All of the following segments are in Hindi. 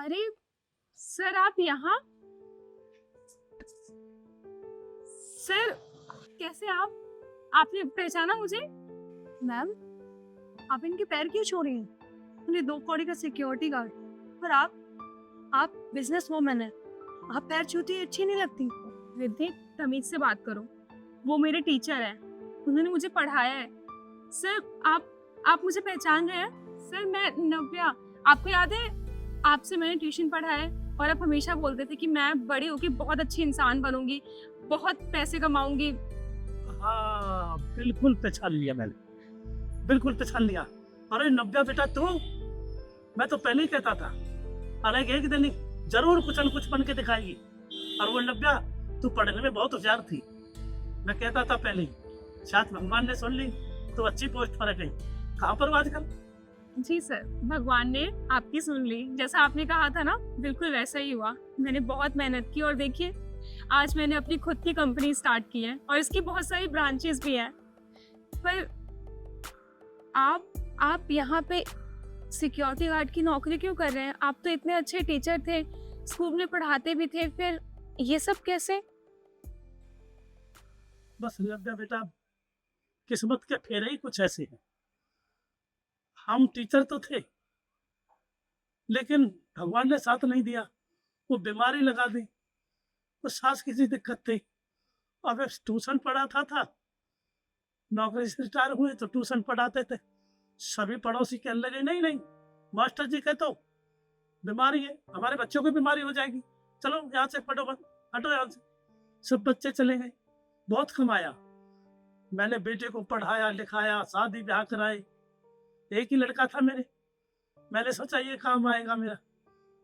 अरे सर, आप यहाँ? सर, कैसे आपने पहचाना मुझे? मैम, आप इनके पैर क्यों छू रही हैं? उन्हें 2 कौड़ी का सिक्योरिटी गार्ड। पर आप बिजनेस वूमेन है, आप पैर छूती अच्छी नहीं लगती। रिद्धि, तमीज से बात करो। वो मेरे टीचर हैं, उन्होंने मुझे पढ़ाया है। सर, आप मुझे पहचान रहे हैं? सर, मैं नव्या, आपको याद है आपसे मैंने ट्यूशन पढ़ा है और आप हमेशा बोलते थे कि मैं बड़ी होकर बहुत अच्छी इंसान बनूंगी, बहुत पैसे कमाऊंगी। हाँ, बिल्कुल पहचान लिया मैंने, बिल्कुल पहचान लिया। अरे नव्या बेटा, तू, मैं तो पहले ही कहता था, अरे एक दिन जरूर कुछ न कुछ बन के दिखाएगी। और वो नव्या, तू पढ़ने में बहुत होशियार थी, मैं कहता था पहले ही। शायद भगवान ने सुन ली तो अच्छी पोस्ट पर गई। कहाँ पर हो आजकल? जी सर, भगवान ने आपकी सुन ली। जैसा आपने कहा था ना, बिल्कुल वैसा ही हुआ। मैंने बहुत मेहनत की और देखिए, आज मैंने अपनी खुद की कंपनी स्टार्ट की है और इसकी बहुत सारी ब्रांचेस भी हैं। पर आप यहाँ पे सिक्योरिटी गार्ड की नौकरी क्यों कर रहे हैं? आप तो इतने अच्छे टीचर थे, स्कूल में पढ़ाते भी थे, फिर ये सब कैसे? बस नव्या बेटा, किस्मत के फेरे ही कुछ ऐसे हैं। हम टीचर तो थे, लेकिन भगवान ने साथ नहीं दिया। वो बीमारी लगा दी, वो सांस की सी दिक्कत थी। अब ट्यूशन पढ़ाता था, नौकरी से रिटायर हुए तो ट्यूशन पढ़ाते थे। सभी पड़ोसी कहने लगे, नहीं नहीं, मास्टर जी कहते हो बीमारी है, हमारे बच्चों को बीमारी हो जाएगी, चलो यहाँ से पढ़ो, बस हटो यहाँ से। सब बच्चे चले गए। बहुत कमाया मैंने, बेटे को पढ़ाया लिखाया, शादी ब्याह कराए। एक ही लड़का था मेरे, मैंने सोचा ये काम आएगा मेरा।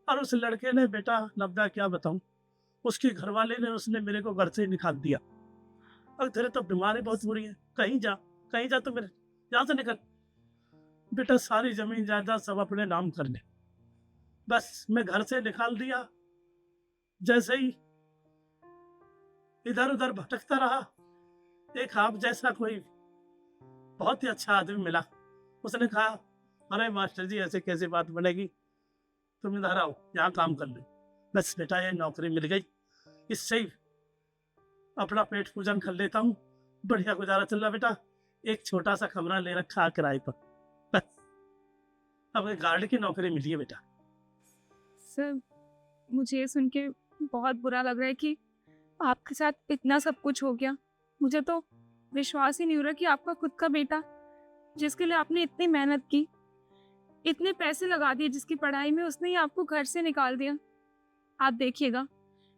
और उस लड़के ने, बेटा नब्दा क्या बताऊं, उसके घर वाले ने, उसने मेरे को घर से निकाल दिया। और तेरे तो बीमारी बहुत बुरी है, कहीं जा तो मेरे यहाँ से निकल। बेटा सारी जमीन जायदाद सब अपने नाम कर ले। बस मैं घर से निकाल दिया। जैसे ही इधर उधर भटकता रहा, एक आप जैसा कोई बहुत ही अच्छा आदमी मिला। उसने कहा, अरे मास्टर जी ऐसे कैसे बात बनेगी, तुम इधर आओ, यहाँ काम कर ले। बस बेटा ये नौकरी मिल गई, इससे ही अपना पेट पूजन कर लेता हूँ, बढ़िया गुजारा चल रहा। बेटा एक छोटा सा कमरा ले रखा किराए पर, बस अब गार्ड की नौकरी मिली है बेटा। सर, मुझे ये सुन के बहुत बुरा लग रहा है कि आपके साथ इतना सब कुछ हो गया। मुझे तो विश्वास ही नहीं हो रहा कि आपका खुद का बेटा, जिसके लिए आपने इतनी मेहनत की, इतने पैसे लगा दिए जिसकी पढ़ाई में, उसने ही आपको घर से निकाल दिया। आप देखिएगा,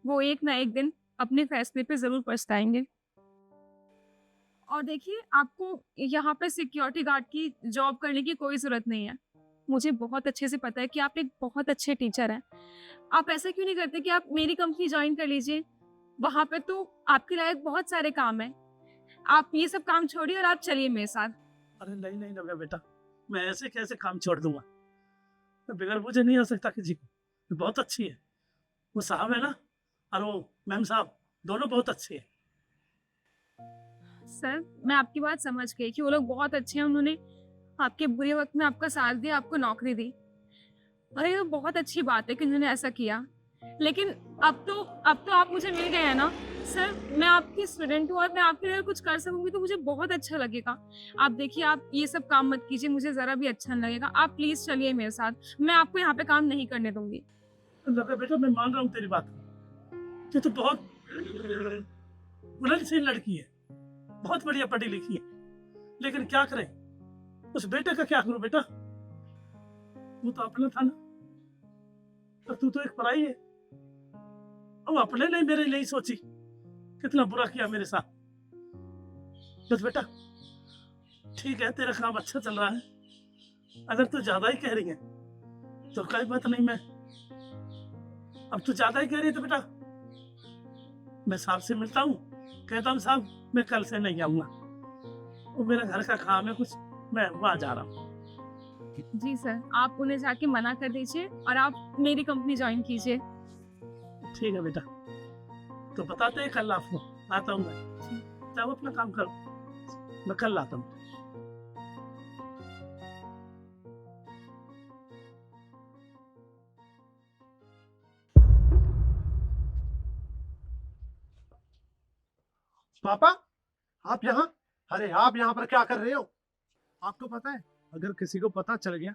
वो एक ना एक दिन अपने फैसले पे जरूर पछताएंगे। और देखिए, आपको यहाँ पे सिक्योरिटी गार्ड की जॉब करने की कोई जरूरत नहीं है। मुझे बहुत अच्छे से पता है कि आप एक बहुत अच्छे टीचर हैं। आप ऐसा क्यों नहीं करते कि आप मेरी कंपनी ज्वाइन कर लीजिए? वहाँ पे तो आपके लायक बहुत सारे काम हैं। आप ये सब काम छोड़िए और आप चलिए मेरे साथ। अरे नहीं नहीं नव्या बेटा, मैं ऐसे कैसे काम छोड़ दूंगा, तो बगैर मुझे नहीं हो सकता किसी को। तो बहुत अच्छी है वो साहब है ना, और वो मैम साहब, दोनों बहुत अच्छे हैं। सर, मैं आपकी बात समझ गई कि वो लोग बहुत अच्छे हैं। उन्होंने आपके बुरे वक्त में आपका साथ दिया, आपको नौकरी दी। और ये तो बहुत अच्छी बात है कि उन्होंने ऐसा किया। लेकिन अब तो आप मुझे मिल गए हैं ना सर। मैं आपकी स्टूडेंट हूँ और मैं आपके लिए कुछ कर सकूंगी तो मुझे बहुत अच्छा लगेगा। आप देखिए, आप ये सब काम मत कीजिए, मुझे जरा भी अच्छा नहीं लगेगा। आप प्लीज चलिए मेरे साथ, मैं आपको यहाँ पे काम नहीं करने दूंगी। तो नव्या बेटा मैं मान रहा हूँ तेरी बात, ये तो बहुत बुलंद सी लड़की है, बहुत बढ़िया पढ़ी लिखी है, लेकिन क्या करें, उस बेटे का क्या करूं बेटा, वो तो अपना था ना, और तू तो एक पराई है। अब अपने नहीं मेरे लिए ही सोची, कितना बुरा किया मेरे साथ। बस बेटा ठीक है, तेरा काम अच्छा चल रहा है, अगर तू ज्यादा ही कह रही है तो कोई बात नहीं। मैं अब तू ज्यादा ही कह रही है तो बेटा मैं साहब से मिलता हूँ, कहता हूँ साहब मैं कल से नहीं आऊंगा, वो मेरा घर का काम है कुछ, मैं वहां जा रहा हूँ। जी सर, आप उन्हें जाके मना कर दीजिए और आप मेरी कंपनी ज्वाइन कीजिए। ठीक है बेटा, तो बताते हैं कल आपको, आता हूँ मैं, जाओ अपना काम करो, मैं कल आता हूँ। पापा, आप यहाँ? अरे आप यहाँ पर क्या कर रहे हो? आपको पता है, अगर किसी को पता चल गया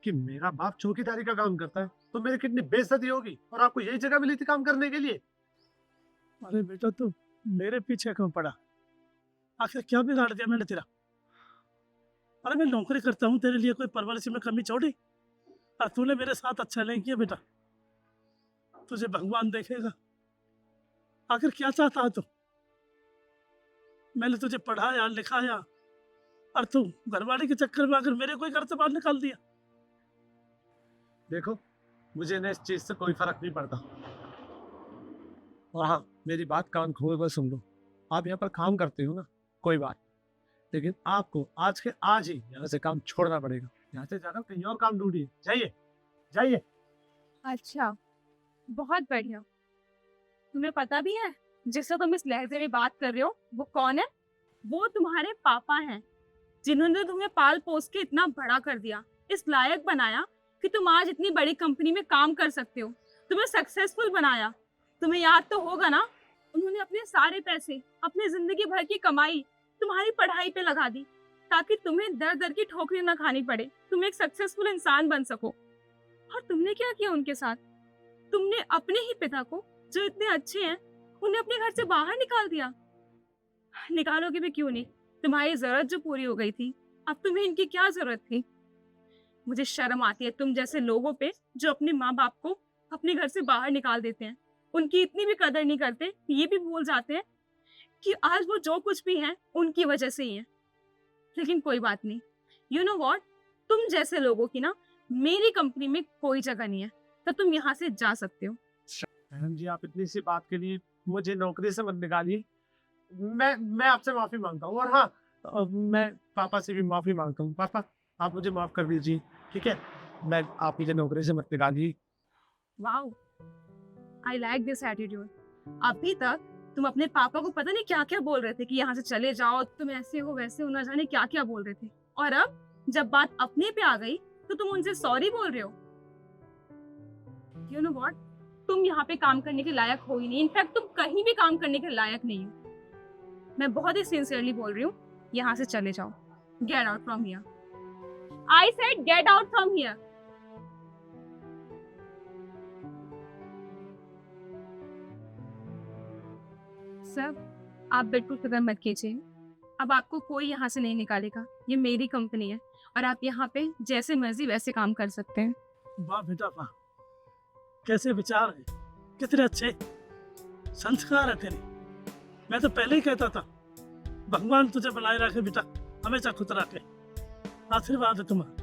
कि मेरा बाप चौकीदारी का काम करता है तो मेरी कितनी बेइज्जती होगी। और आपको यही जगह मिली थी काम करने के लिए। अरे बेटा तू मेरे पीछे क्यों पड़ा? आखिर क्या बिगाड़ दिया मैंने तेरा? अरे मैं नौकरी करता हूँ तेरे लिए, कोई परवरिश में कमी छोड़ी? और तूने मेरे साथ अच्छा नहीं किया बेटा। तुझे भगवान देखेगा। आखिर क्या चाहता है तू? मैंने तुझे पढ़ाया लिखाया और तू घरवाली के चक्कर में आकर मेरे कोई घर से बाहर निकाल दिया। देखो, मुझे ना इस चीज से कोई फर्क नहीं पड़ता। और हाँ, मेरी बात कान खोल कर सुन लो। आप यहाँ पर काम करते हो ना, कोई बात, लेकिन आपको आज के आज ही यहाँ से काम छोड़ना पड़ेगा। यहाँ से जाकर कहीं और काम ढूंढिए। जाइए जाइए। अच्छा, बहुत बढ़िया। तुम्हें पता भी है जिससे तुम इस लहजे में बात कर रहे हो वो कौन है? वो तुम्हारे पापा हैं, जिन्होंने तुम्हें पाल पोस के इतना बड़ा कर दिया, इस लायक बनाया कि तुम आज इतनी बड़ी कंपनी में काम कर सकते हो, तुम्हें सक्सेसफुल बनाया। तुम्हें याद तो होगा ना, उन्होंने अपने सारे पैसे, अपनी जिंदगी भर की कमाई तुम्हारी पढ़ाई पे लगा दी ताकि तुम्हें दर दर की ठोकरें ना खानी पड़े, तुम एक सक्सेसफुल इंसान बन सको। और तुमने क्या किया उनके साथ? तुमने अपने ही पिता को, जो इतने अच्छे हैं, उन्हें अपने घर से बाहर निकाल दिया। निकालोगे भी क्यों नहीं, तुम्हारी जरूरत जो पूरी हो गई थी, अब तुम्हें इनकी क्या जरूरत थी? मुझे शर्म आती है तुम जैसे लोगों पे जो अपने माँ बाप को अपने घर से बाहर निकाल देते हैं, उनकी इतनी भी कदर नहीं करते, ये भी भूल जाते हैं कि आज वो जो कुछ भी हैं उनकी वजह से ही है। लेकिन कोई बात नहीं, यू नो व्हाट, तुम जैसे लोगों की ना मेरी कंपनी में कोई जगह नहीं है, तो तुम यहाँ से जा सकते हो। मैडम जी, आप इतनी सी बात के लिए मुझे नौकरी से मत निकालिए। मैं आपसे माफी मांगता हूँ। और हाँ, मैं पापा से भी माफी मांगता हूँ। पापा, आप मुझे माफ कर दीजिए, ठीक है? मैं आप मुझे नौकरी से मत निकालिए। Wow, I like this attitude. अभी तक तुम अपने पापा को पता नहीं क्या क्या बोल रहे थे कि यहाँ से चले जाओ, तुम ऐसे हो वैसे हो, ना जाने क्या क्या बोल रहे थे, और अब जब बात अपने पे आ गई तो तुम उनसे सॉरी बोल रहे हो। यू नो व्हाट, तुम यहाँ पे काम करने के लायक हो ही नहीं। इनफैक्ट तुम कहीं भी काम करने के लायक नहीं हो। मैं बहुत ही सिंसियरली बोल रही हूँ, यहाँ से चले जाओ। Get out from here. I said get out from here. Sir, आप बिल्कुल फिक्र मत कीजिए, अब आपको कोई यहाँ से नहीं निकालेगा। ये मेरी कंपनी है और आप यहाँ पे जैसे मर्जी वैसे काम कर सकते हैं। वाह बेटा वाह, कैसे विचार है, कितने अच्छे संस्कार है तेरे। मैं तो पहले ही कहता था, भगवान तुझे बनाए रखे बेटा, हमेशा खुश रखे। आशीर्वाद है तुम्हारा।